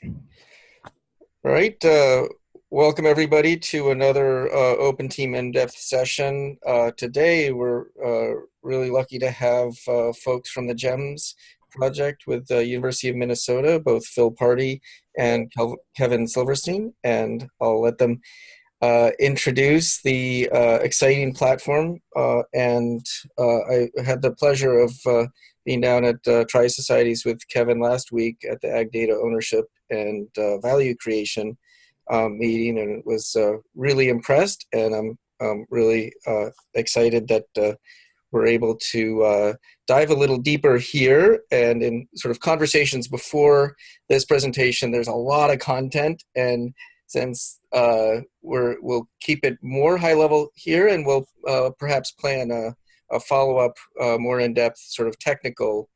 All right. Welcome everybody to another Open Team in-depth session. Today we're really lucky to have folks from the GEMS project with the University of Minnesota, both Phil Party and Kevin Silverstein, and I'll let them introduce the exciting platform. I had the pleasure of being down at Tri-Societies with Kevin last week at the Ag Data Ownership and Value Creation meeting, and was really impressed, and I'm really excited that we're able to dive a little deeper here. And in sort of conversations before this presentation, there's a lot of content, and since we'll keep it more high level here, and we'll perhaps plan a follow-up, more in-depth sort of technical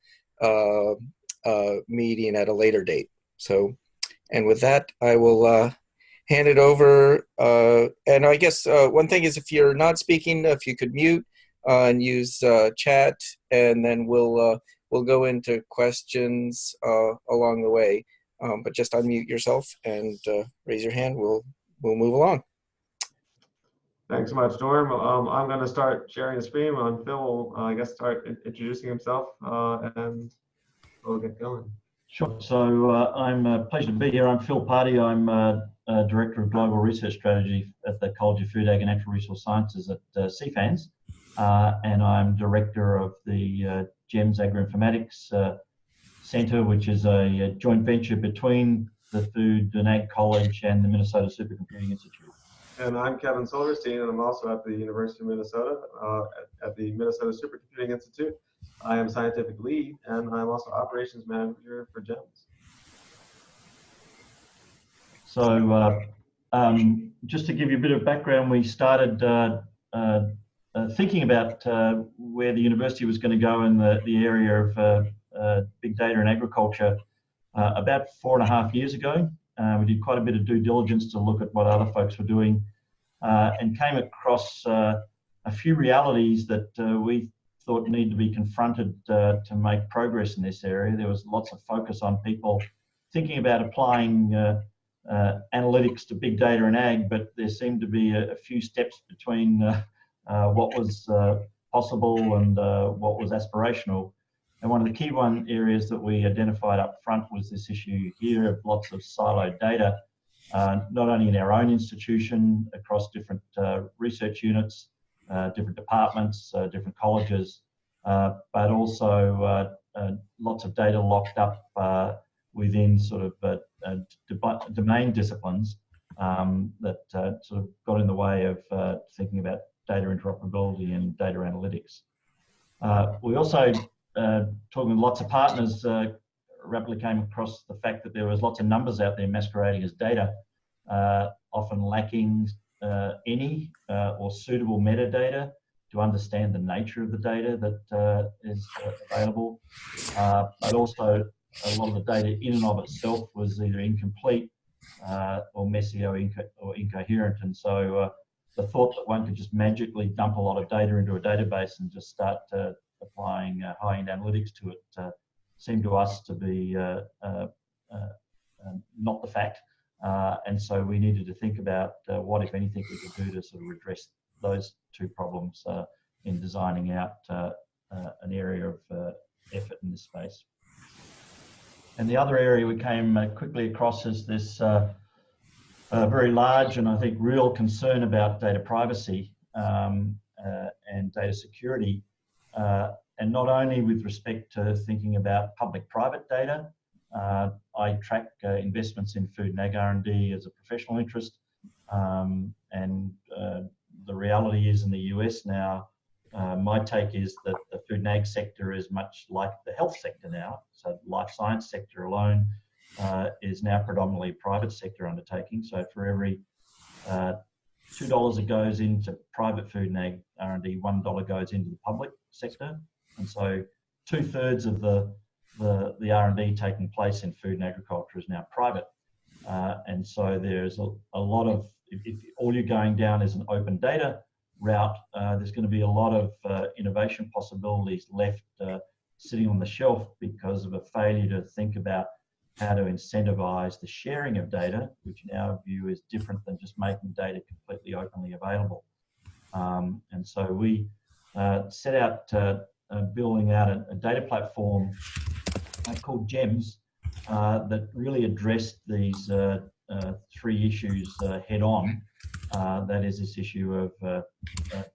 meeting at a later date. So, and with that, I will hand it over. And I guess one thing is, if you're not speaking, if you could mute and use chat, and then we'll go into questions along the way. But just unmute yourself and raise your hand. We'll move along. Thanks so much, Norm. I'm going to start sharing the screen on Phil. I guess start introducing himself, and we'll get going. Sure. So I'm pleased to be here. I'm Phil Party. I'm Director of Global Research Strategy at the College of Food, Ag and Natural Resource Sciences at CFANS, and I'm Director of the GEMS Agroinformatics Center, which is a joint venture between the Food and Ag College and the Minnesota Supercomputing Institute. And I'm Kevin Silverstein, and I'm also at the University of Minnesota at the Minnesota Supercomputing Institute. I am scientific lead, and I'm also operations manager for GEMS. So just to give you a bit of background, we started thinking about where the university was going to go in the area of big data and agriculture about 4.5 years ago. We did quite a bit of due diligence to look at what other folks were doing, and came across a few realities that we thought need to be confronted to make progress in this area. There was lots of focus on people thinking about applying analytics to big data and ag, but there seemed to be a few steps between what was possible and what was aspirational. And one of the key areas that we identified up front was this issue here of lots of siloed data, not only in our own institution, across different research units, different departments, different colleges, but also lots of data locked up within sort of domain disciplines that sort of got in the way of thinking about data interoperability and data analytics. We also, talking with lots of partners, rapidly came across the fact that there was lots of numbers out there masquerading as data, often lacking any or suitable metadata to understand the nature of the data that is available, but also a lot of the data in and of itself was either incomplete or messy or incoherent. And so the thought that one could just magically dump a lot of data into a database and just start applying high-end analytics to it seemed to us to be not the fact. And so we needed to think about what, if anything, we could do to sort of address those two problems in designing out an area of effort in this space. And the other area we came quickly across is this very large and I think real concern about data privacy and data security, and not only with respect to thinking about public-private data. I track investments in food and ag R&D as a professional interest, and the reality is in the US now, my take is that the food and ag sector is much like the health sector now. So the life science sector alone is now predominantly private sector undertaking. So for every $2 that goes into private food and ag R&D, $1 goes into the public sector. And so 2/3 of the R&D taking place in food and agriculture is now private. And so there's a lot of, if all you're going down is an open data route, there's going to be a lot of innovation possibilities left sitting on the shelf because of a failure to think about how to incentivize the sharing of data, which in our view is different than just making data completely openly available. And so we set out building out a data platform called GEMS that really addressed these three issues head on. That is this issue of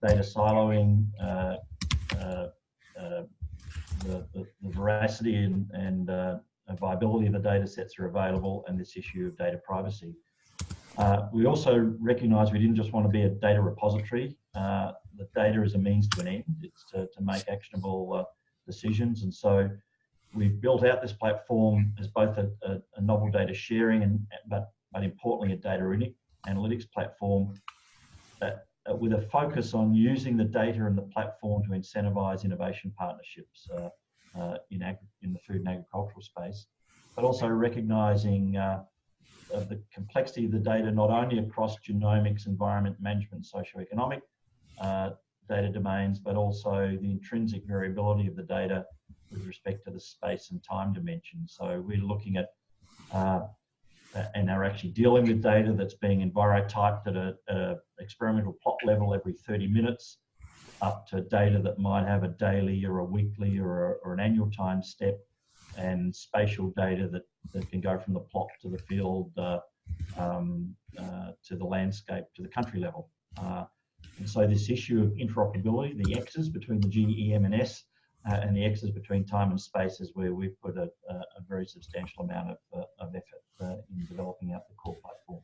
data siloing, the veracity and viability of the data sets that are available, and this issue of data privacy. We also recognise we didn't just want to be a data repository. The data is a means to an end. It's to make actionable decisions, and so we've built out this platform as both a novel data sharing but importantly a data analytics platform that, with a focus on using the data and the platform to incentivise innovation partnerships in the food and agricultural space, but also recognising the complexity of the data not only across genomics, environment management, socioeconomic data domains, but also the intrinsic variability of the data with respect to the space and time dimension. So we're looking at and are actually dealing with data that's being envirotyped at a experimental plot level every 30 minutes, up to data that might have a daily or a weekly or an annual time step, and spatial data that can go from the plot to the field, to the landscape, to the country level. And so this issue of interoperability, the X's between the G, E, M, and S, and the X's between time and space is where we've put a very substantial amount of effort in developing out the core platform.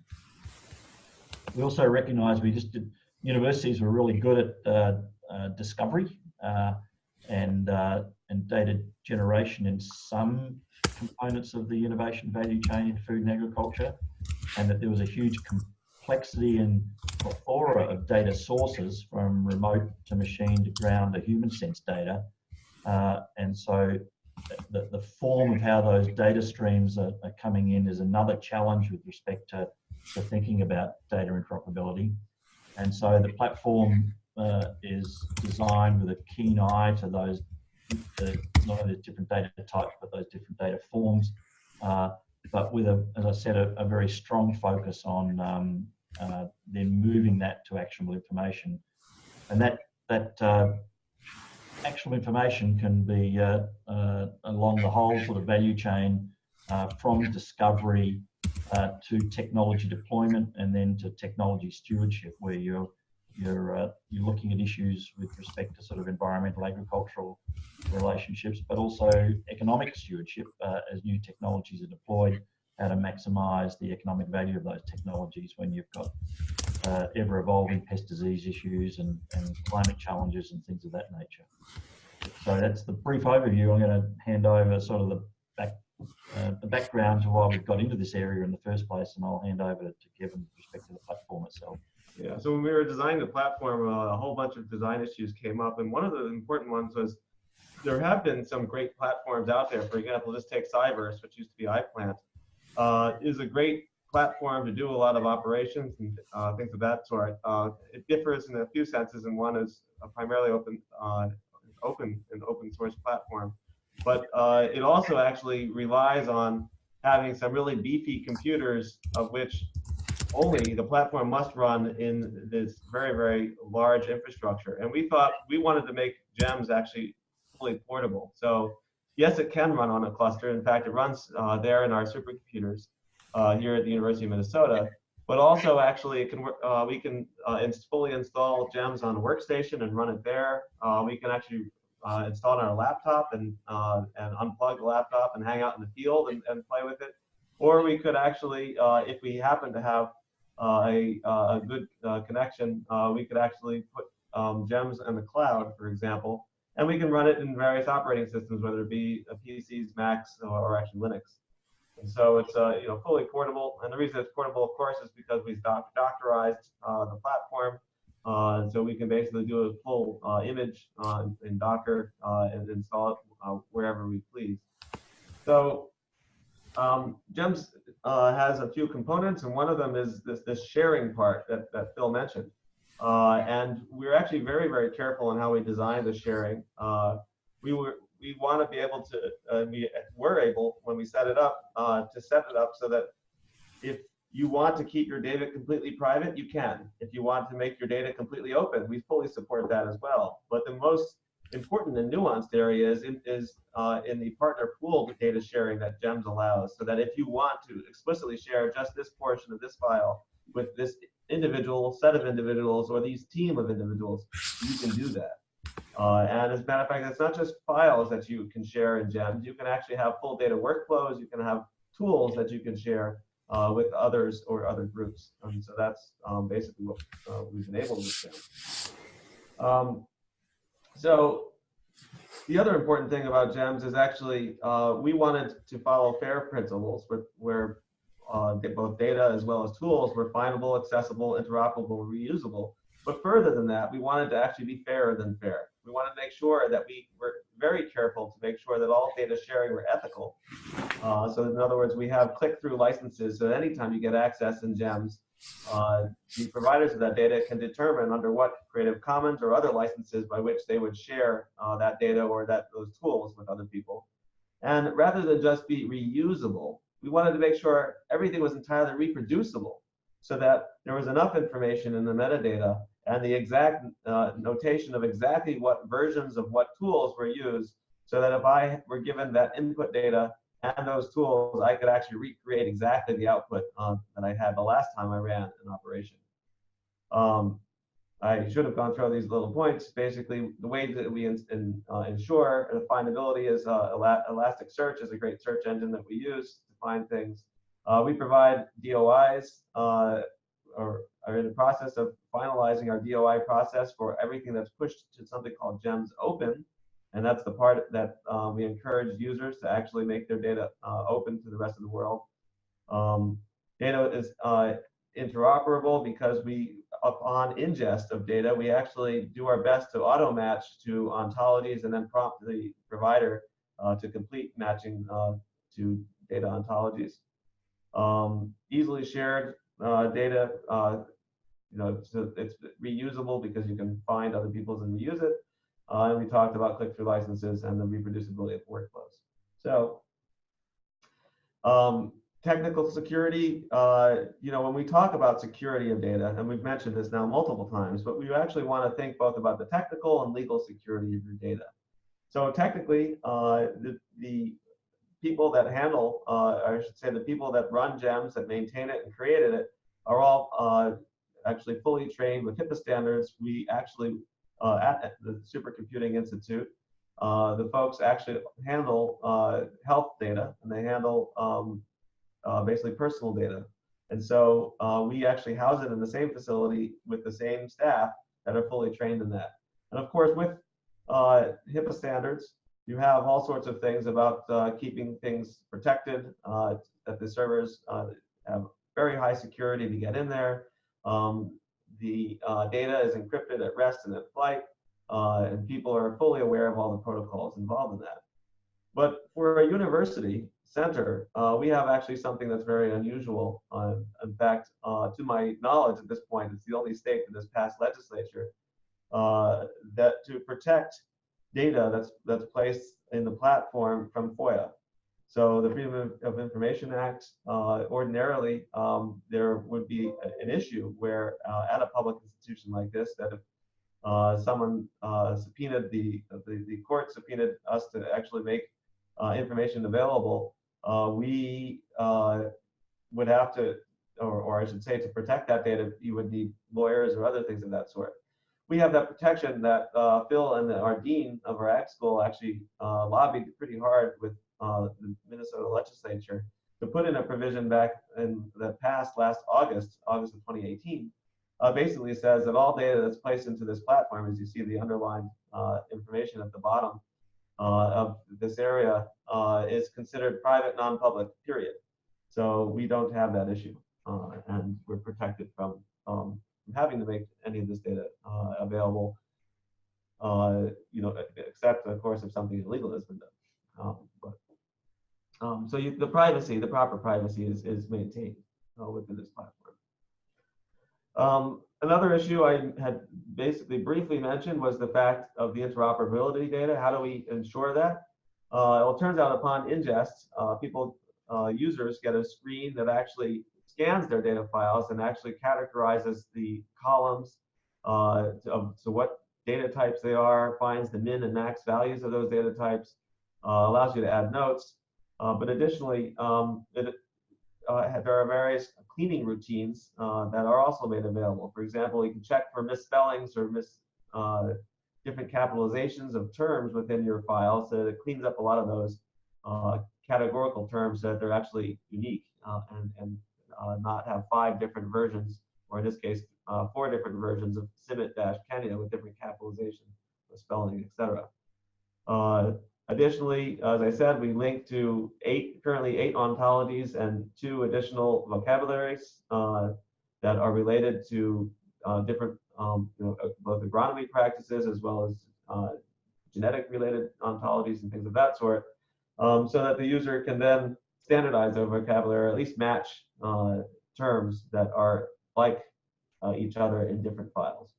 We also recognise universities were really good at discovery and data generation in some components of the innovation value chain in food and agriculture, and that there was a huge complexity and plethora of data sources from remote to machine to ground to human sense data. And so the form of how those data streams are coming in is another challenge with respect to thinking about data interoperability. And so the platform is designed with a keen eye to those, not only the different data types, but those different data forms, but with, as I said, a very strong focus on then moving that to actionable information. And that actionable information can be along the whole sort of value chain, from discovery to technology deployment, and then to technology stewardship, where you're looking at issues with respect to sort of environmental, agricultural relationships, but also economic stewardship as new technologies are deployed, how to maximise the economic value of those technologies when you've got ever-evolving pest disease issues and climate challenges and things of that nature. So that's the brief overview. I'm going to hand over sort of the background to why we've got into this area in the first place, and I'll hand over to Kevin with respect to the platform itself. Yeah, so when we were designing the platform, a whole bunch of design issues came up, and one of the important ones was there have been some great platforms out there. For example, just take Cyverse, which used to be iPlant, is a great platform to do a lot of operations and things of that sort. It differs in a few senses, and one is a primarily open source platform, but it also actually relies on having some really beefy computers, of which only the platform must run in this very, very large infrastructure. And we thought we wanted to make GEMS actually fully portable. So yes, it can run on a cluster. In fact, it runs there in our supercomputers here at the University of Minnesota. But also, actually, it can work. We can fully install GEMS on a workstation and run it there. We can actually install it on our laptop and unplug the laptop and hang out in the field and play with it. Or we could actually, if we happen to have a good connection, we could actually put GEMS in the cloud, for example, and we can run it in various operating systems, whether it be PCs, Macs, or actually Linux. And so it's fully portable. And the reason it's portable, of course, is because we've dockerized the platform, so we can basically do a full image in Docker and install it wherever we please. So GEMS has a few components, and one of them is this sharing part that Phil mentioned. And we're actually very, very careful in how we design the sharing. We we want to be able to, we were able, when we set it up, to set it up so that if you want to keep your data completely private, you can. If you want to make your data completely open, we fully support that as well. But the most important and nuanced area is in the partner pooled data sharing that GEMS allows, so that if you want to explicitly share just this portion of this file with this individual set of individuals or these team of individuals, you can do that. And as a matter of fact, it's not just files that you can share in GEMS. You can actually have full data workflows. You can have tools that you can share with others or other groups. And so that's basically what we've been able to do. So the other important thing about GEMS is actually we wanted to follow FAIR principles where both data as well as tools were findable, accessible, interoperable, reusable. But further than that, we wanted to actually be fairer than fair. We wanted to make sure that we were very careful to make sure that all data sharing were ethical. So in other words, we have click-through licenses, so anytime you get access in GEMS, the providers of that data can determine under what Creative Commons or other licenses by which they would share that data or those tools with other people. And rather than just be reusable, we wanted to make sure everything was entirely reproducible, so that there was enough information in the metadata and the exact notation of exactly what versions of what tools were used, so that if I were given that input data and those tools, I could actually recreate exactly the output that I had the last time I ran an operation. I should have gone through these little points. Basically, the way that we ensure the findability is Elasticsearch is a great search engine that we use to find things. We provide DOIs, or are in the process of finalizing our DOI process for everything that's pushed to something called GEMS Open. And that's the part that we encourage users to actually make their data open to the rest of the world. Data is interoperable because upon ingest of data, we actually do our best to auto-match to ontologies and then prompt the provider to complete matching to data ontologies. Easily shared data, so it's reusable because you can find other people's and reuse it. And we talked about click-through licenses and the reproducibility of workflows. So technical security, when we talk about security of data, and we've mentioned this now multiple times, but we actually want to think both about the technical and legal security of your data. So technically, the people that handle, or I should say the people that run GEMS, that maintain it and created it, are all actually fully trained with HIPAA standards. We actually, at the Supercomputing Institute, the folks actually handle health data, and they handle basically personal data. And so we actually house it in the same facility with the same staff that are fully trained in that. And of course, with HIPAA standards, you have all sorts of things about keeping things protected, that the servers have very high security to get in there. The data is encrypted at rest and at flight, and people are fully aware of all the protocols involved in that. But for a university center, we have actually something that's very unusual. In fact, to my knowledge at this point, it's the only state in this past legislature that to protect data that's placed in the platform from FOIA. So the Freedom of Information Act, ordinarily, there would be an issue where at a public institution like this, that if someone subpoenaed, the court subpoenaed us to actually make information available, we would have to, or I should say, to protect that data, you would need lawyers or other things of that sort. We have that protection that Phil and our dean of our ag school actually lobbied pretty hard with the Minnesota legislature to put in a provision back in that passed last August of 2018. Basically says that all data that's placed into this platform, as you see the underlined information at the bottom of this area, is considered private, non-public, period. So we don't have that issue, and we're protected from having to make any of this data available, except of course if something illegal has been done. So the privacy, the proper privacy is maintained within this platform. Another issue I had basically briefly mentioned was the fact of the interoperability data. How do we ensure that? Well, it turns out upon ingest, users get a screen that actually scans their data files and actually categorizes the columns to what data types they are, finds the min and max values of those data types, allows you to add notes. But additionally, there are various cleaning routines that are also made available. For example, you can check for misspellings or different capitalizations of terms within your file, so that it cleans up a lot of those categorical terms so that they're actually unique and not have 5 different versions, or in this case, 4 different versions of Simit-Kenya with different capitalization, spelling, etc. Additionally, as I said, we link to currently 8 ontologies and 2 additional vocabularies that are related to different, both agronomy practices as well as genetic-related ontologies and things of that sort, so that the user can then standardize their vocabulary, or at least match terms that are like each other in different files.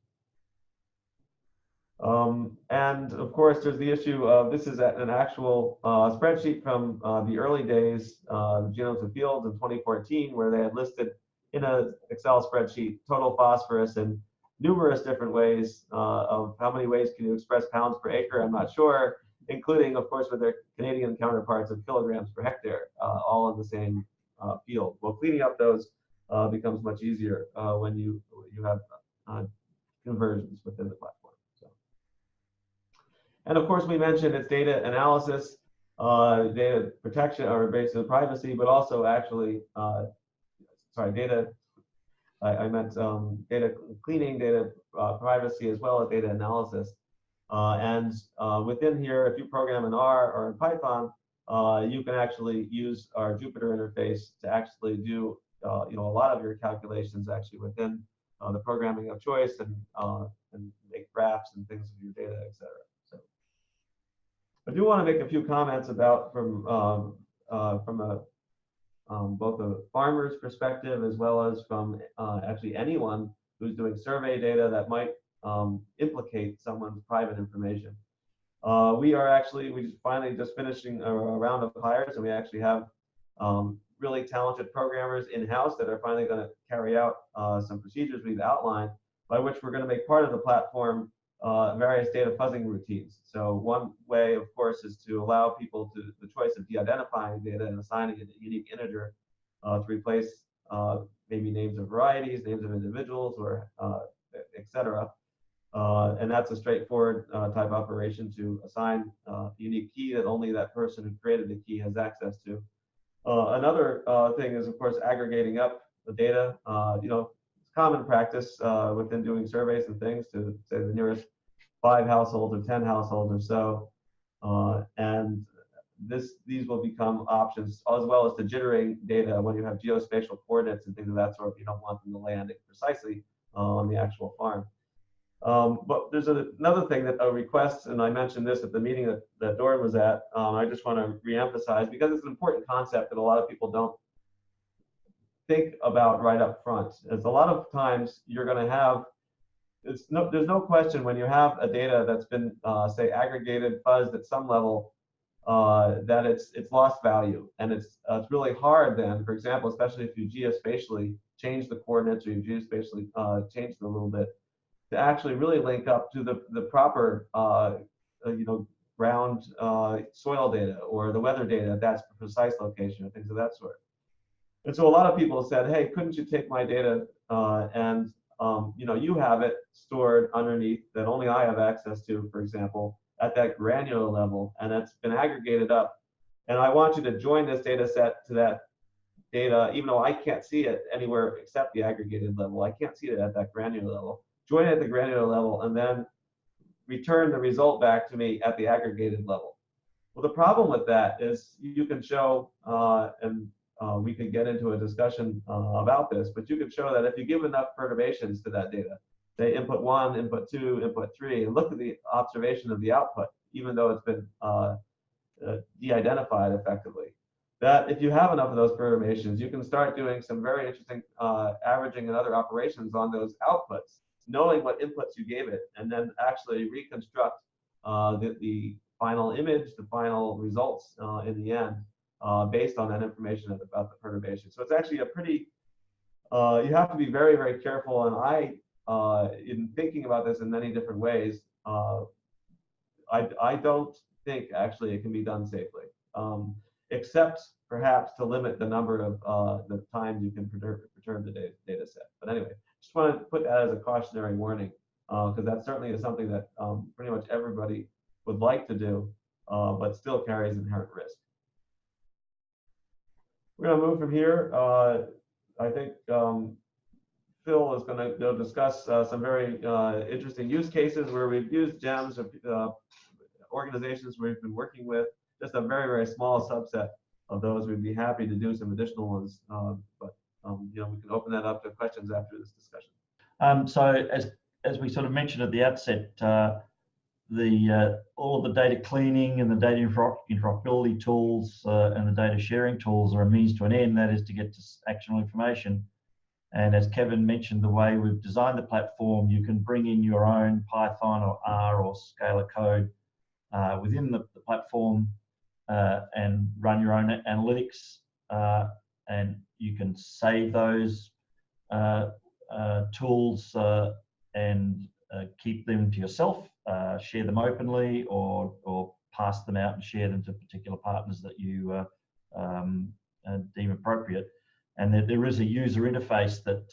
And of course, there's the issue of this is an actual spreadsheet from the early days, Genomes of Fields in 2014, where they had listed in an Excel spreadsheet total phosphorus in numerous different ways of how many ways can you express pounds per acre, I'm not sure, including, of course, with their Canadian counterparts of kilograms per hectare, all in the same field. Well, cleaning up those becomes much easier when you have conversions within the platform. And of course, we mentioned it's data analysis, data protection, or basically privacy, but also actually, data, I meant data cleaning, data privacy, as well as data analysis. And within here, if you program in R or in Python, you can actually use our Jupyter interface to actually do a lot of your calculations actually within the programming of choice and make graphs and things of your data, etc. I do want to make a few comments about from both a farmer's perspective as well as from actually anyone who's doing survey data that might implicate someone's private information. We finally just finishing a round of hires, and we actually have really talented programmers in-house that are finally going to carry out some procedures we've outlined, by which we're going to make part of the platform various data fuzzing routines. So one way, of course, is to allow people the choice of de-identifying data and assigning it a unique integer to replace maybe names of varieties, names of individuals, or etc. And that's a straightforward type operation to assign a unique key that only that person who created the key has access to. Another thing is, of course, aggregating up the data. It's common practice within doing surveys and things to say the nearest 5 households or 10 households or so, and these will become options, as well as the jittering data when you have geospatial coordinates and things of that sort. You don't want them to land precisely on the actual farm. But there's another thing that a request, and I mentioned this at the meeting that Doran was at. I just want to reemphasize, because it's an important concept that a lot of people don't think about right up front. As a lot of times you're going to have, there's no question when you have a data that's been say aggregated, fuzzed at some level, that it's lost value, and it's really hard then, for example, especially if you geospatially change the coordinates, or you geospatially change them a little bit, to actually really link up to the proper ground soil data or the weather data at that precise location, or things of that sort. And so a lot of people said, hey, couldn't you take my data and you have it stored underneath that only I have access to, for example, at that granular level, and it's been aggregated up. And I want you to join this data set to that data, even though I can't see it anywhere except the aggregated level. I can't see it at that granular level. Join it at the granular level, and then return the result back to me at the aggregated level. Well, the problem with that is you can show, and we could get into a discussion about this, but you could show that if you give enough perturbations to that data, say input 1, input 2, input 3, and look at the observation of the output, even though it's been de-identified effectively, that if you have enough of those perturbations, you can start doing some very interesting averaging and other operations on those outputs, knowing what inputs you gave it, and then actually reconstruct the final image, the final results in the end, based on that information about the perturbation. So it's actually a pretty, you have to be very, very careful. And in thinking about this in many different ways, I don't think actually it can be done safely, except perhaps to limit the number of the times you can perturb the data set. But anyway, just want to put that as a cautionary warning, because that certainly is something that pretty much everybody would like to do, but still carries inherent risk. We're going to move from here. I think Phil is going to go discuss some very interesting use cases where we've used GEMS, organizations we've been working with, just a very, very small subset of those. We'd be happy to do some additional ones, but you know, we can open that up to questions after this discussion. So as we sort of mentioned at the outset, all of the data cleaning and the data interoperability tools and the data sharing tools are a means to an end, that is to get to actionable information. And as Kevin mentioned, the way we've designed the platform, you can bring in your own Python or R or Scala code within the platform and run your own analytics, and you can save those tools and keep them to yourself, share them openly, or pass them out and share them to particular partners that you deem appropriate. And there is a user interface that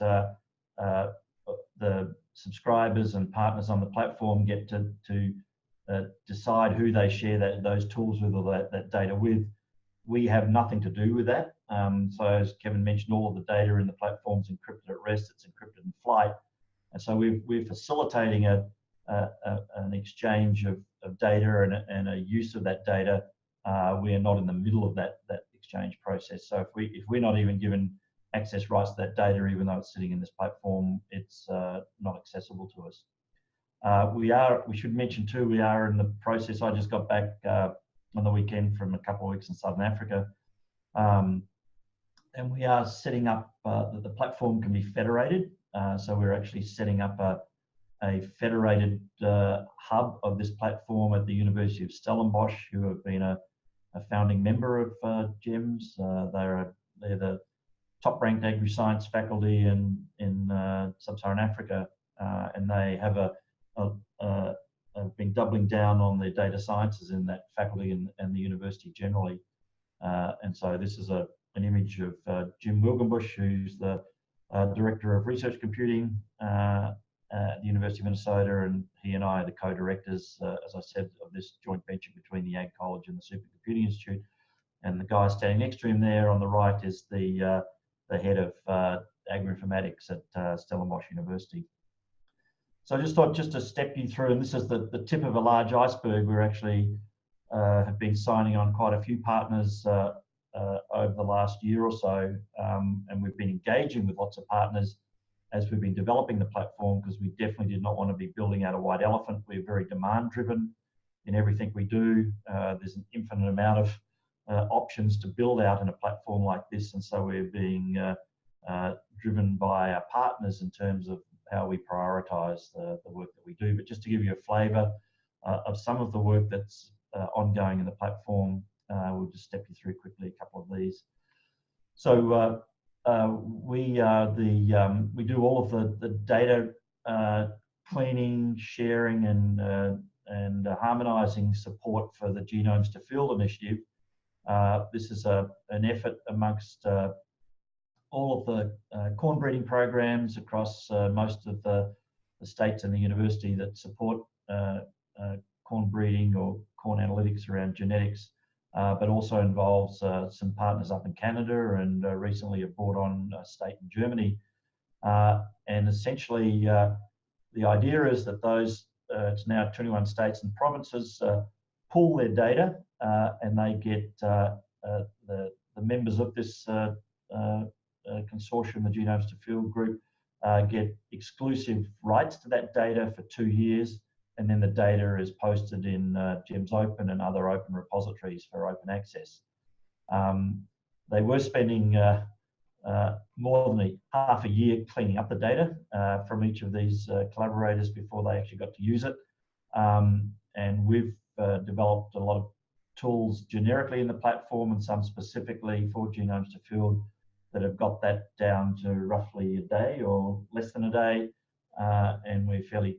the subscribers and partners on the platform get to decide who they share those tools with or that data with. We have nothing to do with that. So as Kevin mentioned, all of the data in the platform is encrypted at rest, it's encrypted in flight. And so we're facilitating an exchange of data and a use of that data. We are not in the middle of that exchange process. So if we're not even given access rights to that data, even though it's sitting in this platform, it's not accessible to us. We should mention too, we are in the process. I just got back on the weekend from a couple of weeks in Southern Africa. And we are setting up that the platform can be federated. So we're actually setting up a federated hub of this platform at the University of Stellenbosch, who have been a founding member of GEMS. They're the top-ranked agri-science faculty in sub-Saharan Africa, and they have been doubling down on their data sciences in that faculty and the university generally. And so this is an image of Jim Wilgenbush, who's the Director of Research Computing at the University of Minnesota, and he and I are the co-directors, as I said, of this joint venture between the Ag College and the Supercomputing Institute. And the guy standing next to him there on the right is the head of agri-informatics at Stellenbosch University. So I just thought just to step you through, and this is the tip of a large iceberg. We're actually have been signing on quite a few partners over the last year or so, and we've been engaging with lots of partners as we've been developing the platform, because we definitely did not want to be building out a white elephant. We're very demand driven in everything we do. There's an infinite amount of options to build out in a platform like this, and so we're being driven by our partners in terms of how we prioritize the work that we do. But just to give you a flavor of some of the work that's ongoing in the platform, we'll just step you through quickly a couple of these. So we do all of the data cleaning, sharing, and harmonizing support for the Genomes to Field initiative. This is an effort amongst all of the corn breeding programs across most of the states and the university that support corn breeding or corn analytics around genetics, but also involves some partners up in Canada, and recently have brought on a state in Germany. And essentially, the idea is that those, it's now 21 states and provinces, pool their data, and they get the members of this consortium, the Genomes to Field group, get exclusive rights to that data for 2 years, and then the data is posted in GEMS Open and other open repositories for open access. They were spending more than half a year cleaning up the data from each of these collaborators before they actually got to use it. And we've developed a lot of tools generically in the platform and some specifically for genomes to field that have got that down to roughly a day or less than a day. And we're fairly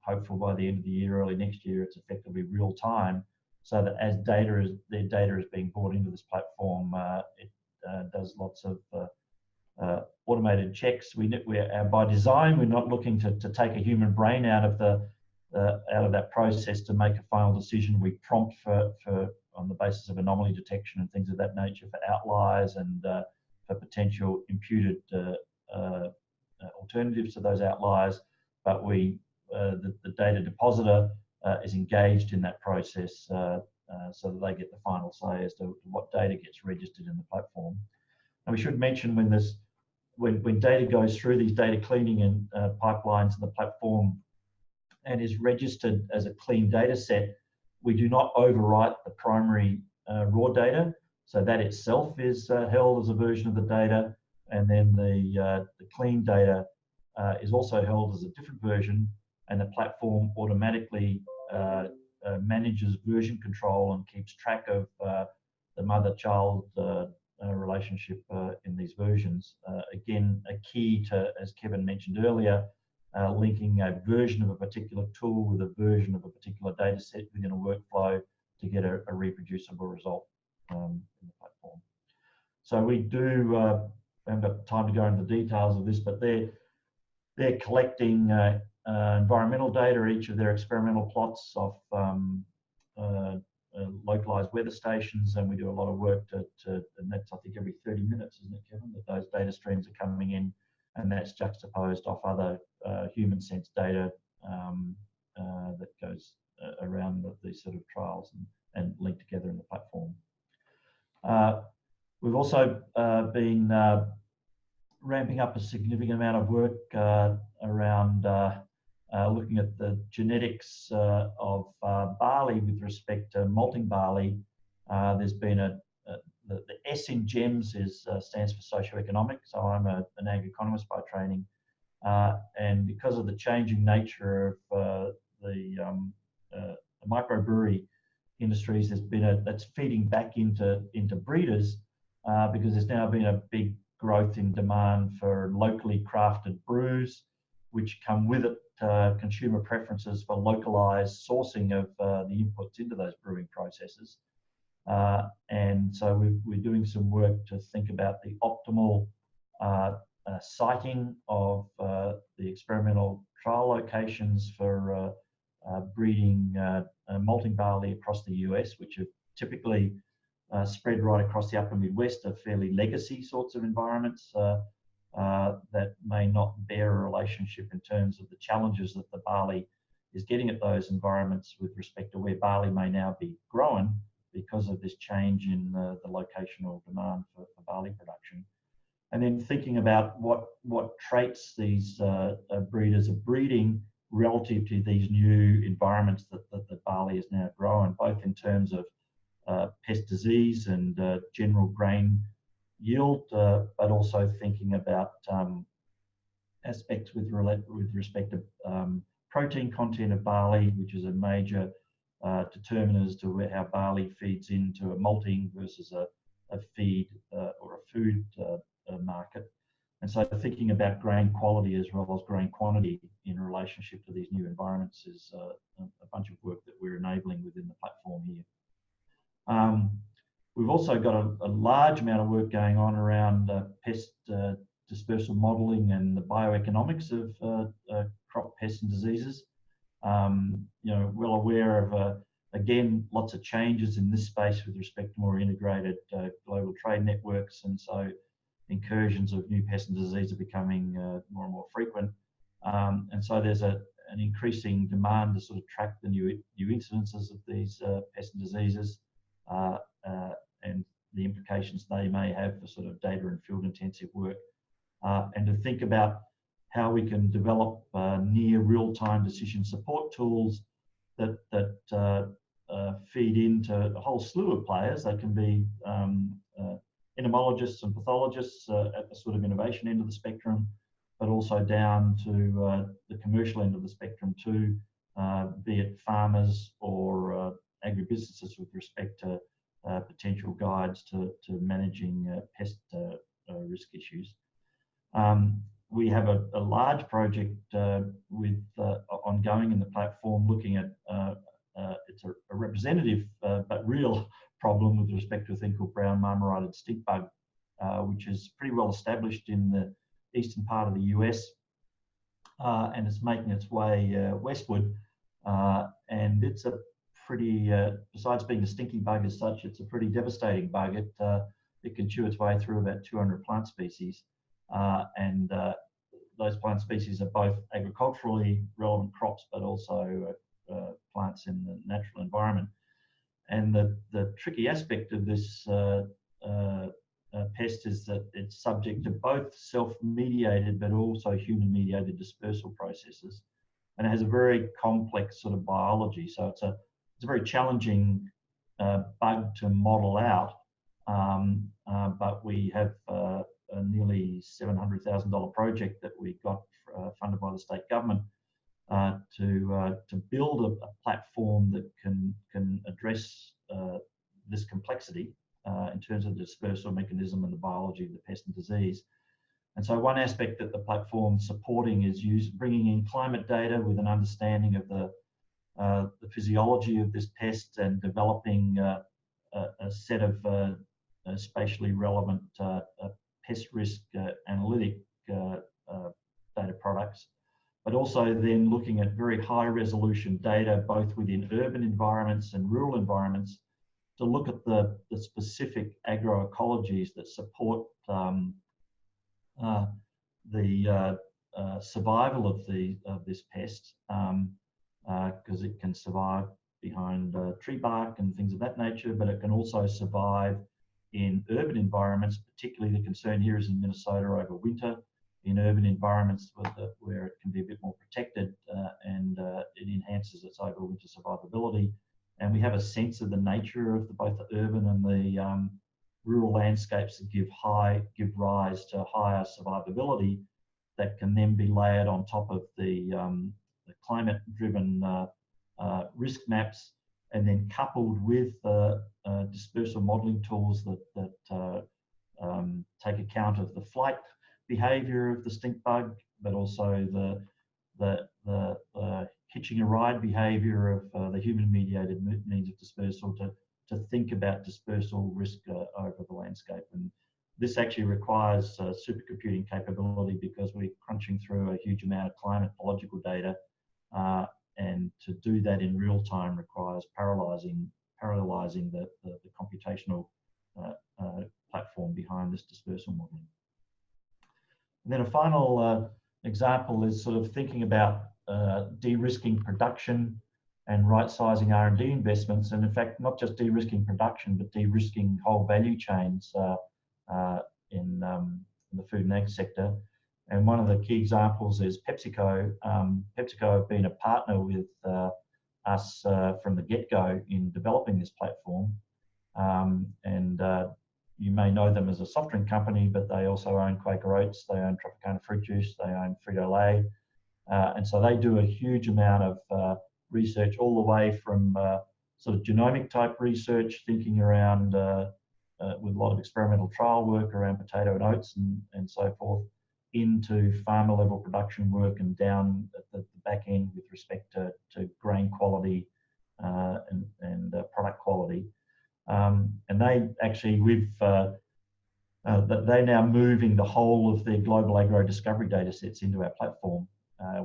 hopeful by the end of the year, early next year, it's effectively real time, so that as their data is being brought into this platform, it does lots of automated checks. By design, we're not looking to take a human brain out of that process to make a final decision. We prompt for on the basis of anomaly detection and things of that nature, for outliers and for potential imputed alternatives to those outliers. But the data depositor is engaged in that process so that they get the final say as to what data gets registered in the platform. And we should mention when data goes through these data cleaning and pipelines in the platform and is registered as a clean data set, we do not overwrite the primary raw data. So that itself is held as a version of the data, and then the clean data is also held as a different version, and the platform automatically manages version control and keeps track of the mother-child relationship in these versions. Again, a key to, as Kevin mentioned earlier, linking a version of a particular tool with a version of a particular data set within a workflow to get a reproducible result in the platform. So we do, I haven't got time to go into the details of this, but they're collecting environmental data, each of their experimental plots of localized weather stations, and we do a lot of work and that's I think every 30 minutes, isn't it, Kevin, that those data streams are coming in, and that's juxtaposed off other human sense data that goes around these sort of trials and linked together in the platform. We've also been ramping up a significant amount of work around looking at the genetics of barley with respect to malting barley. There's been the S in GEMS stands for socioeconomic, so I'm an ag economist by training, and because of the changing nature of the microbrewery industries, that's feeding back into breeders because there's now been a big growth in demand for locally crafted brews, which come with it consumer preferences for localized sourcing of the inputs into those brewing processes. And so we're doing some work to think about the optimal siting of the experimental trial locations for breeding malting barley across the US, which have typically spread right across the upper Midwest, of fairly legacy sorts of environments that may not bear a relationship in terms of the challenges that the barley is getting at those environments with respect to where barley may now be grown because of this change in the locational demand for barley production. And then thinking about what traits these breeders are breeding relative to these new environments that the barley is now growing, both in terms of pest disease and general grain yield, but also thinking about aspects with respect to protein content of barley, which is a major determinant as to how barley feeds into a malting versus a feed or a food market. And so thinking about grain quality as well as grain quantity in relationship to these new environments is a bunch of work that we're enabling within the platform here. We've also got a large amount of work going on around pest dispersal modelling and the bioeconomics of crop pests and diseases. Well aware of, again, lots of changes in this space with respect to more integrated global trade networks, and so incursions of new pests and disease are becoming more and more frequent. And so there's an increasing demand to sort of track the new incidences of these pests and diseases and the implications they may have for sort of data and field intensive work, and to think about how we can develop near real-time decision support tools that feed into a whole slew of players. They can be entomologists and pathologists at the sort of innovation end of the spectrum, but also down to the commercial end of the spectrum too, be it farmers or agribusinesses with respect to potential guides to managing pest risk issues. We have a large project ongoing in the platform looking at it's a representative but real problem with respect to a thing called brown marmorated stink bug, which is pretty well established in the eastern part of the US, and it's making its way westward. And it's a pretty, besides being a stinky bug as such, it's a pretty devastating bug. It can chew its way through about 200 plant species. And those plant species are both agriculturally relevant crops, but also plants in the natural environment. And the tricky aspect of this pest is that it's subject to both self-mediated but also human-mediated dispersal processes, and it has a very complex sort of biology. So it's a very challenging bug to model out, but we have a nearly $700,000 project that we got funded by the state government to build a platform that can address this complexity in terms of the dispersal mechanism and the biology of the pest and disease. And so one aspect that the platform's supporting is bringing in climate data with an understanding of the physiology of this pest and developing a set of spatially relevant pest risk analytic data products, but also then looking at very high resolution data both within urban environments and rural environments to look at the specific agroecologies that support the survival of this pest, because it can survive behind tree bark and things of that nature, but it can also survive in urban environments. Particularly the concern here is in Minnesota over winter, in urban environments where it can be a bit more protected, and it enhances its overwinter survivability. And we have a sense of the nature of both the urban and the rural landscapes that give rise to higher survivability that can then be layered on top of the climate-driven risk maps, and then coupled with dispersal modeling tools that take account of the flight behavior of the stink bug, but also the hitching a ride behavior of the human-mediated means of dispersal to think about dispersal risk over the landscape. And this actually requires supercomputing capability because we're crunching through a huge amount of climatological data, and to do that in real time requires parallelizing the computational platform behind this dispersal modeling. And then a final example is sort of thinking about de-risking production and right-sizing R&D investments, and in fact not just de-risking production but de-risking whole value chains in the food and ag sector. And one of the key examples is PepsiCo. PepsiCo have been a partner with us from the get-go in developing this platform, and you may know them as a soft drink company, but they also own Quaker Oats, they own Tropicana fruit juice, they own Frito-Lay, and so they do a huge amount of research all the way from sort of genomic type research, thinking around with a lot of experimental trial work around potato and oats and so forth, into farmer level production work and down at the back end with respect to grain quality and product quality. And they actually, they're now moving the whole of their global agro discovery data sets into our platform,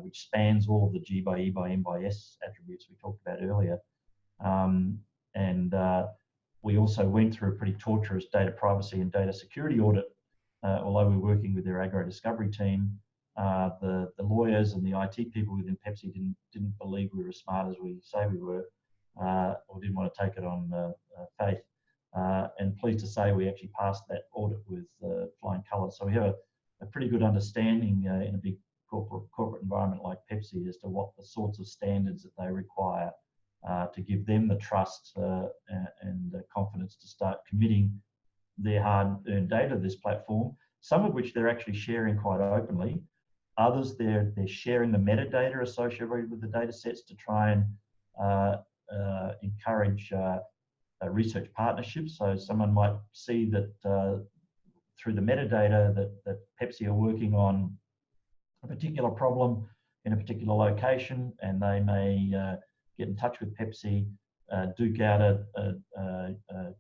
which spans all of the G by E by M by S attributes we talked about earlier. And we also went through a pretty torturous data privacy and data security audit. Although we're working with their agro discovery team, the lawyers and the IT people within Pepsi didn't believe we were as smart as we say we were, or didn't want to take it on faith. And pleased to say we actually passed that audit with flying colours. So we have a pretty good understanding in a big corporate environment like Pepsi as to what the sorts of standards that they require to give them the trust and the confidence to start committing their hard-earned data to this platform, some of which they're actually sharing quite openly. Others, they're sharing the metadata associated with the data sets to try and encourage research partnerships. So someone might see that through the metadata that Pepsi are working on a particular problem in a particular location, and they may get in touch with Pepsi, duke out a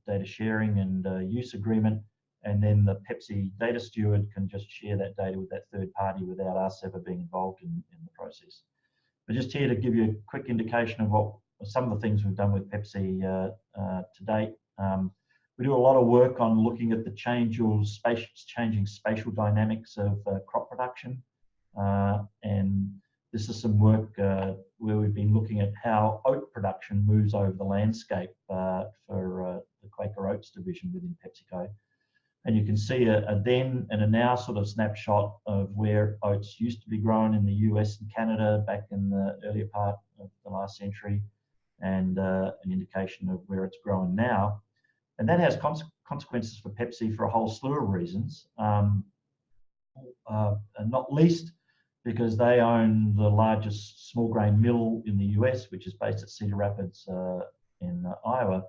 data sharing and use agreement, and then the Pepsi data steward can just share that data with that third party without us ever being involved in the process. But just here to give you a quick indication of what some of the things we've done with Pepsi to date. We do a lot of work on looking at the changing spatial dynamics of crop production. And this is some work where we've been looking at how oat production moves over the landscape for the Quaker Oats division within PepsiCo. And you can see a then and a now sort of snapshot of where oats used to be grown in the US and Canada back in the earlier part of the last century, and an indication of where it's growing now. And that has consequences for Pepsi for a whole slew of reasons, and not least because they own the largest small grain mill in the US, which is based at Cedar Rapids in Iowa.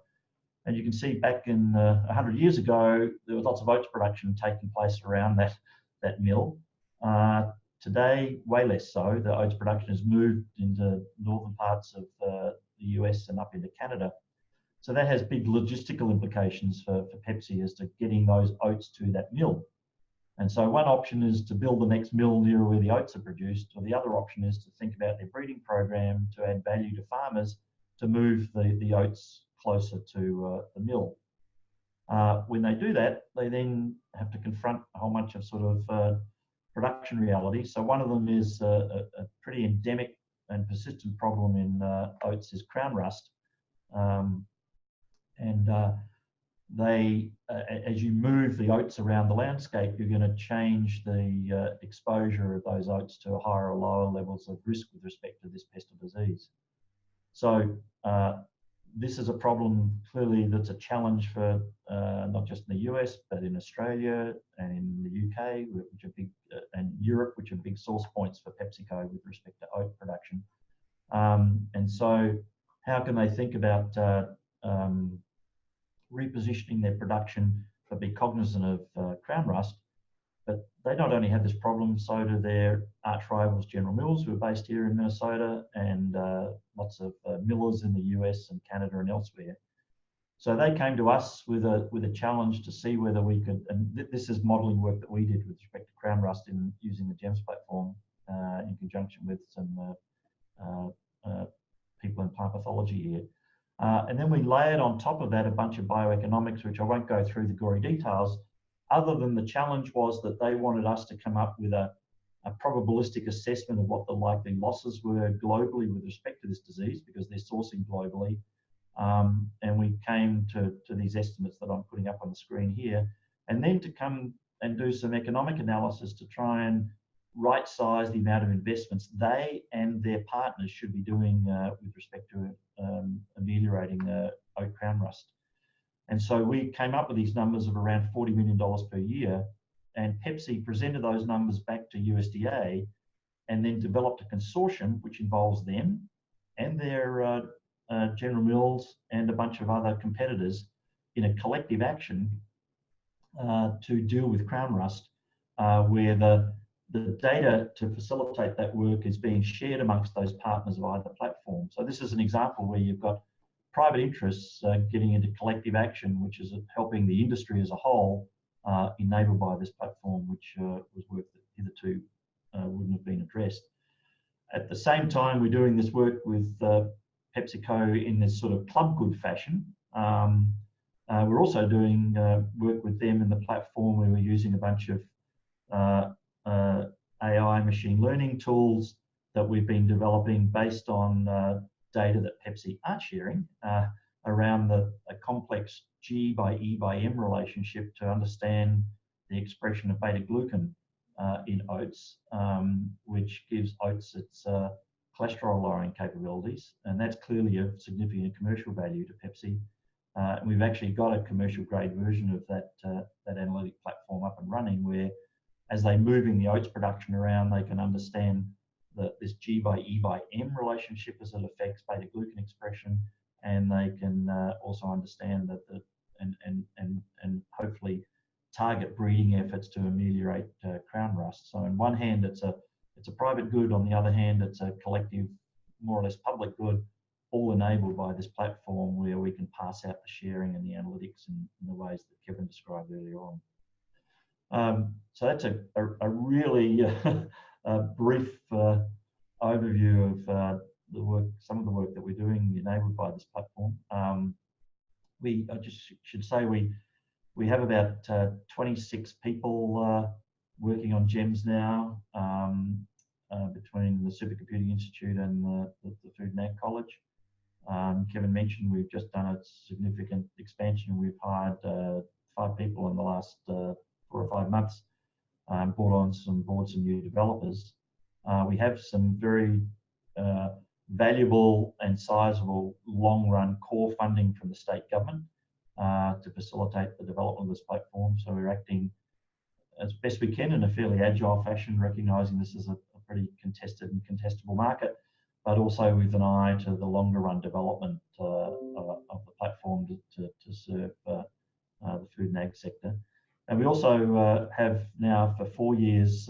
And you can see back in 100 years ago, there was lots of oats production taking place around that mill. Today, way less so. The oats production has moved into northern parts of the US and up into Canada. So that has big logistical implications for Pepsi as to getting those oats to that mill. And so one option is to build the next mill nearer where the oats are produced, or the other option is to think about their breeding program to add value to farmers to move the oats closer to the mill. When they do that, they then have to confront a whole bunch of sort of production realities. So one of them is a pretty endemic and persistent problem in oats is crown rust. As you move the oats around the landscape, you're going to change the exposure of those oats to higher or lower levels of risk with respect to this pest or disease. So this is a problem clearly that's a challenge for not just in the US, but in Australia and in the UK, which are big, and Europe, which are big source points for PepsiCo with respect to oat production. And so how can they think about repositioning their production to be cognizant of crown rust? But they not only have this problem, so do their arch rivals General Mills, who are based here in Minnesota, and lots of millers in the US and Canada and elsewhere. So they came to us with a challenge to see whether we could, and this is modelling work that we did with respect to crown rust in using the GEMS platform in conjunction with some people in plant pathology here. And then we layered on top of that a bunch of bioeconomics, which I won't go through the gory details, other than the challenge was that they wanted us to come up with a probabilistic assessment of what the likely losses were globally with respect to this disease, because they're sourcing globally. And we came to these estimates that I'm putting up on the screen here, and then to come and do some economic analysis to try and right-size the amount of investments they and their partners should be doing with respect to ameliorating oat crown rust. And so we came up with these numbers of around $40 million per year, and Pepsi presented those numbers back to USDA and then developed a consortium which involves them and their General Mills and a bunch of other competitors in a collective action to deal with crown rust, where the data to facilitate that work is being shared amongst those partners via the platform. So this is an example where you've got private interests getting into collective action, which is helping the industry as a whole, enabled by this platform, which was work that hitherto wouldn't have been addressed. At the same time, we're doing this work with PepsiCo in this sort of club good fashion. We're also doing work with them in the platform where we're using a bunch of AI machine learning tools that we've been developing based on data that Pepsi aren't sharing around a complex G by E by M relationship to understand the expression of beta glucan in oats, which gives oats its cholesterol lowering capabilities, and that's clearly of significant commercial value to Pepsi. And we've actually got a commercial grade version of that analytic platform up and running, where as they're moving the oats production around, they can understand this G by E by M relationship as it affects beta glucan expression, and they can also understand that and hopefully target breeding efforts to ameliorate crown rust. So on one hand, it's a private good. On the other hand, it's a collective, more or less public good, all enabled by this platform where we can pass out the sharing and the analytics in the ways that Kevin described earlier on. So that's a really brief overview of the work, some of the work that we're doing enabled by this platform. I just should say we have about 26 people working on GEMS now, between the Supercomputing Institute and the Food and Ag College. Kevin mentioned we've just done a significant expansion. We've hired 5 people in the last 4 or 5 months, brought on some new developers. We have some very valuable and sizable long-run core funding from the state government to facilitate the development of this platform. So we're acting as best we can in a fairly agile fashion, recognising this is a pretty contested and contestable market, but also with an eye to the longer run development of the platform to serve the food and ag sector. And we also have now for 4 years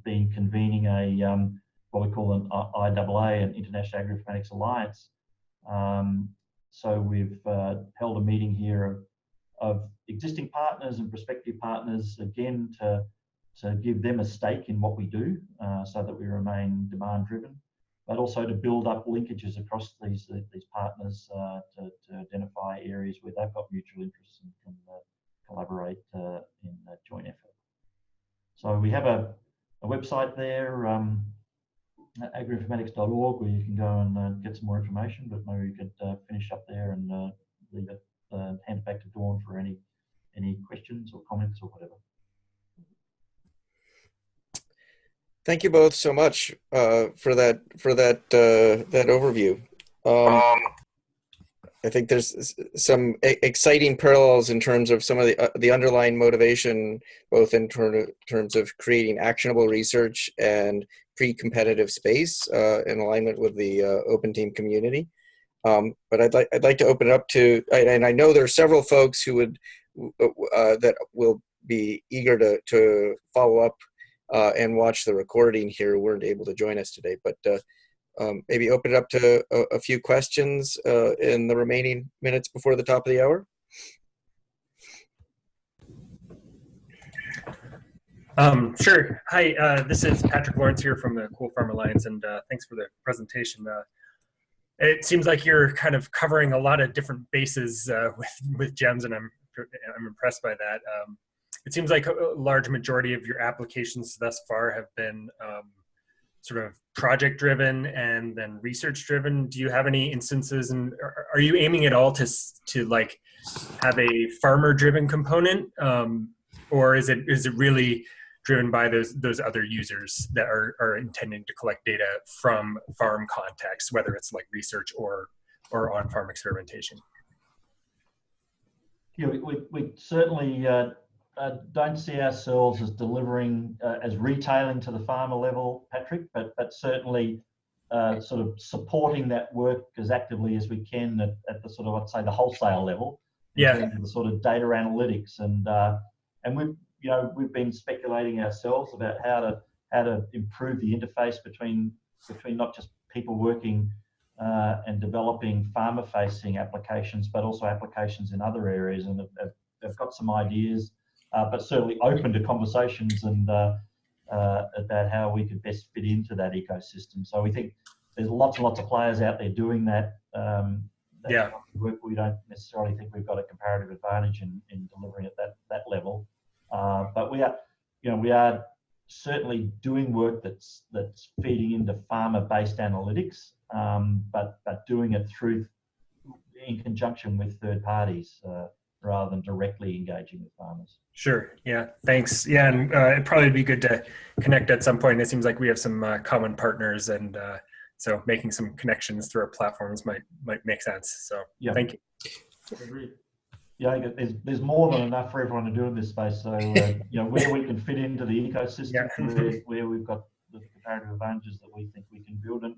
been convening a what we call an IAA, an International Agroinformatics Alliance. So we've held a meeting here of existing partners and prospective partners, again, to give them a stake in what we do, so that we remain demand driven, but also to build up linkages across these partners to identify areas where they've got mutual interests and can collaborate in a joint effort. So we have a website there, agroinformatics.org, where you can go and get some more information, but maybe we could finish up there and leave it, hand it back to Dawn for any questions or comments or whatever. Thank you both so much for that overview. I think there's some exciting parallels in terms of some of the underlying motivation, both in terms of creating actionable research and pre-competitive space in alignment with the open team community. But I'd like to open it up to, and I know there are several folks who would that will be eager to follow up and watch the recording here, who weren't able to join us today, but maybe open it up to a few questions in the remaining minutes before the top of the hour. Sure. Hi, this is Patrick Lawrence here from the Cool Farm Alliance, and thanks for the presentation. It seems like you're kind of covering a lot of different bases with GEMS, and I'm impressed by that. It seems like a large majority of your applications thus far have been sort of project driven and then research driven. Do you have any instances, and are you aiming at all to like have a farmer driven component, or is it really driven by those other users that are intending to collect data from farm context, whether it's like research or on-farm experimentation? Yeah, we certainly don't see ourselves as delivering, as retailing to the farmer level, Patrick, but certainly sort of supporting that work as actively as we can at the sort of, I'd say, the wholesale level, in terms of the sort of data analytics, and we've been speculating ourselves about how to improve the interface between not just people working and developing farmer-facing applications, but also applications in other areas, and have got some ideas, but certainly open to conversations and about how we could best fit into that ecosystem. So we think there's lots and lots of players out there doing that. Work, we don't necessarily think we've got a comparative advantage in delivering at that level. But we are certainly doing work that's feeding into farmer-based analytics, but doing it in conjunction with third parties rather than directly engaging with farmers. Sure. Yeah. Thanks. Yeah, and it'd probably be good to connect at some point. It seems like we have some common partners, and so making some connections through our platforms might make sense. So yeah. Thank you. Agreed. Yeah, there's more than enough for everyone to do in this space. So where we can fit into the ecosystem, where we've got the comparative advantages that we think we can build, and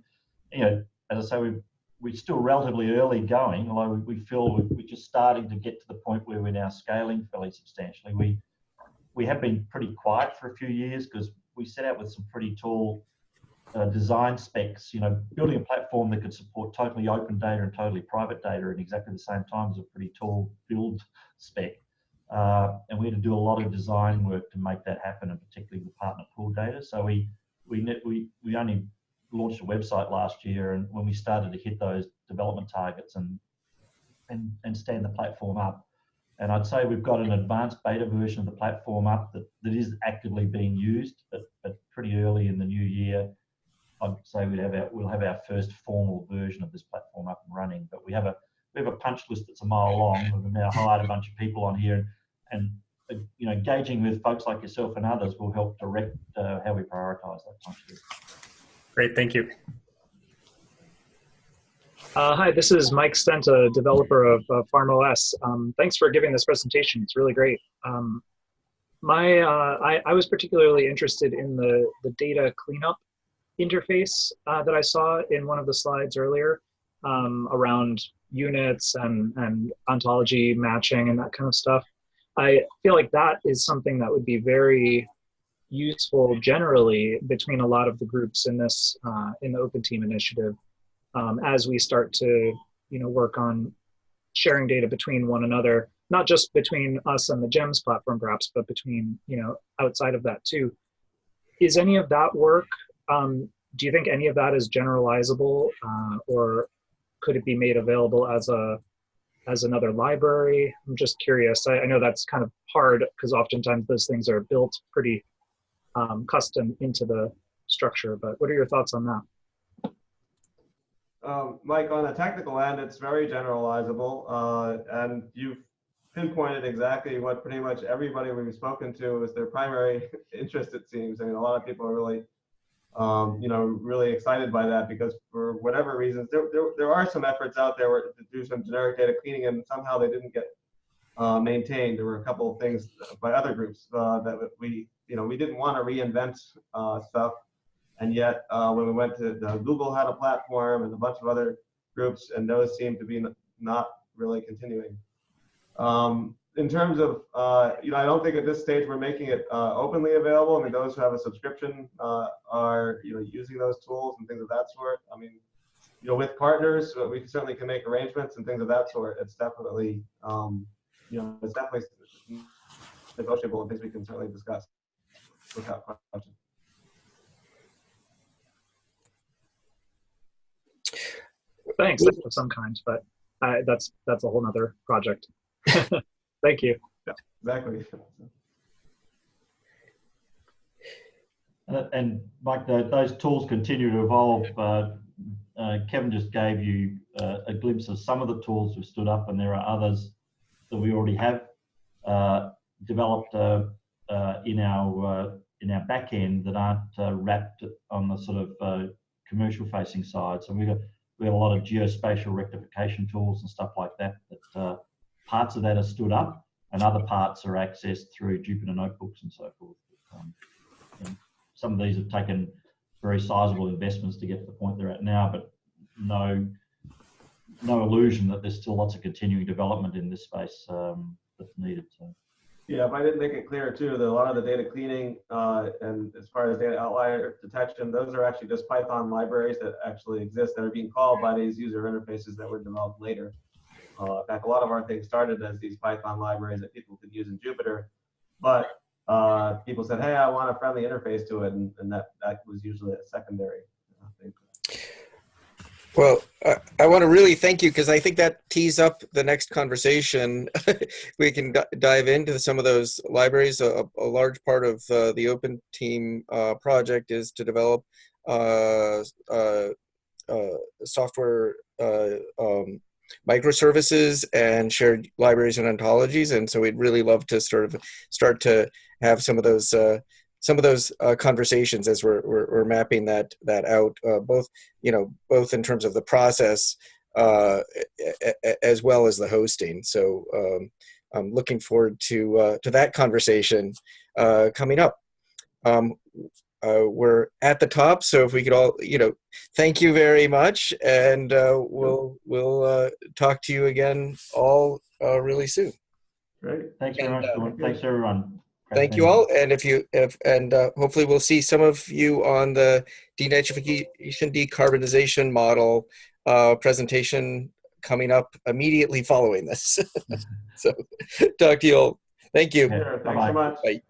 as I say, we're still relatively early going, although we feel we're just starting to get to the point where we're now scaling fairly substantially. We have been pretty quiet for a few years because we set out with some pretty tall design specs. Building a platform that could support totally open data and totally private data at exactly the same time is a pretty tall build spec. And we had to do a lot of design work to make that happen, and particularly the partner pool data. So we only launched a website last year, and when we started to hit those development targets and stand the platform up, and I'd say we've got an advanced beta version of the platform up that is actively being used, but pretty early in the new year, I'd say we'll have our first formal version of this platform up and running. But we have a punch list that's a mile long. We've now hired a bunch of people on here, and engaging with folks like yourself and others will help direct how we prioritise that punch list. Great, thank you. Hi, this is Mike Stenta, developer of PharmOS. Thanks for giving this presentation. It's really great. I was particularly interested in the data cleanup interface that I saw in one of the slides earlier around units and ontology matching and that kind of stuff. I feel like that is something that would be very useful generally between a lot of the groups in this in the Open Team initiative as we start to work on sharing data between one another, not just between us and the GEMS platform perhaps, but between outside of that too. Is any of that work? Do you think any of that is generalizable, or could it be made available as another library? I'm just curious. I know that's kind of hard because oftentimes those things are built pretty custom into the structure, but what are your thoughts on that? Mike, on the technical end, it's very generalizable, and you've pinpointed exactly what pretty much everybody we've spoken to is their primary interest, it seems. I mean, a lot of people are really, really excited by that because for whatever reasons, there are some efforts out there to do some generic data cleaning, and somehow they didn't get maintained. There were a couple of things by other groups that we didn't want to reinvent stuff. And yet, when we went to Google had a platform and a bunch of other groups, and those seem to be not really continuing. In terms of, I don't think at this stage we're making it openly available. I mean, those who have a subscription are, using those tools and things of that sort. I mean, with partners, we certainly can make arrangements and things of that sort. It's definitely, it's definitely negotiable and things we can certainly discuss without question. Thanks of some kind, but that's a whole nother project. Thank you. Yeah, exactly. And Mike, those tools continue to evolve. Kevin just gave you a glimpse of some of the tools we've stood up, and there are others that we already have developed in our back end that aren't wrapped on the sort of commercial facing side. So we have a lot of geospatial rectification tools and stuff like that. That parts of that are stood up, and other parts are accessed through Jupyter notebooks and so forth. And some of these have taken very sizable investments to get to the point they're at now, but no illusion that there's still lots of continuing development in this space that's needed. So. Yeah, if I didn't make it clear too, that a lot of the data cleaning and as far as data outlier detection, those are actually just Python libraries that actually exist that are being called by these user interfaces that were developed later. In fact, a lot of our things started as these Python libraries that people could use in Jupyter, but people said, hey, I want a friendly interface to it, and that was usually a secondary thing. Well, I want to really thank you because I think that tees up the next conversation. We can dive into some of those libraries. A large part of the Open Team project is to develop software microservices and shared libraries and ontologies, and so we'd really love to sort of start to have some of those conversations as we're mapping that out, both in terms of the process as well as the hosting. So I'm looking forward to that conversation coming up. we're at the top. So if we could all, thank you very much, and we'll talk to you again all really soon. Great. Thanks very much, Dawn. Thanks, everyone. Thank you all, and hopefully we'll see some of you on the denitrification decarbonization model presentation coming up immediately following this. So talk to you all. Thank you. Sure. Thanks so much. Bye.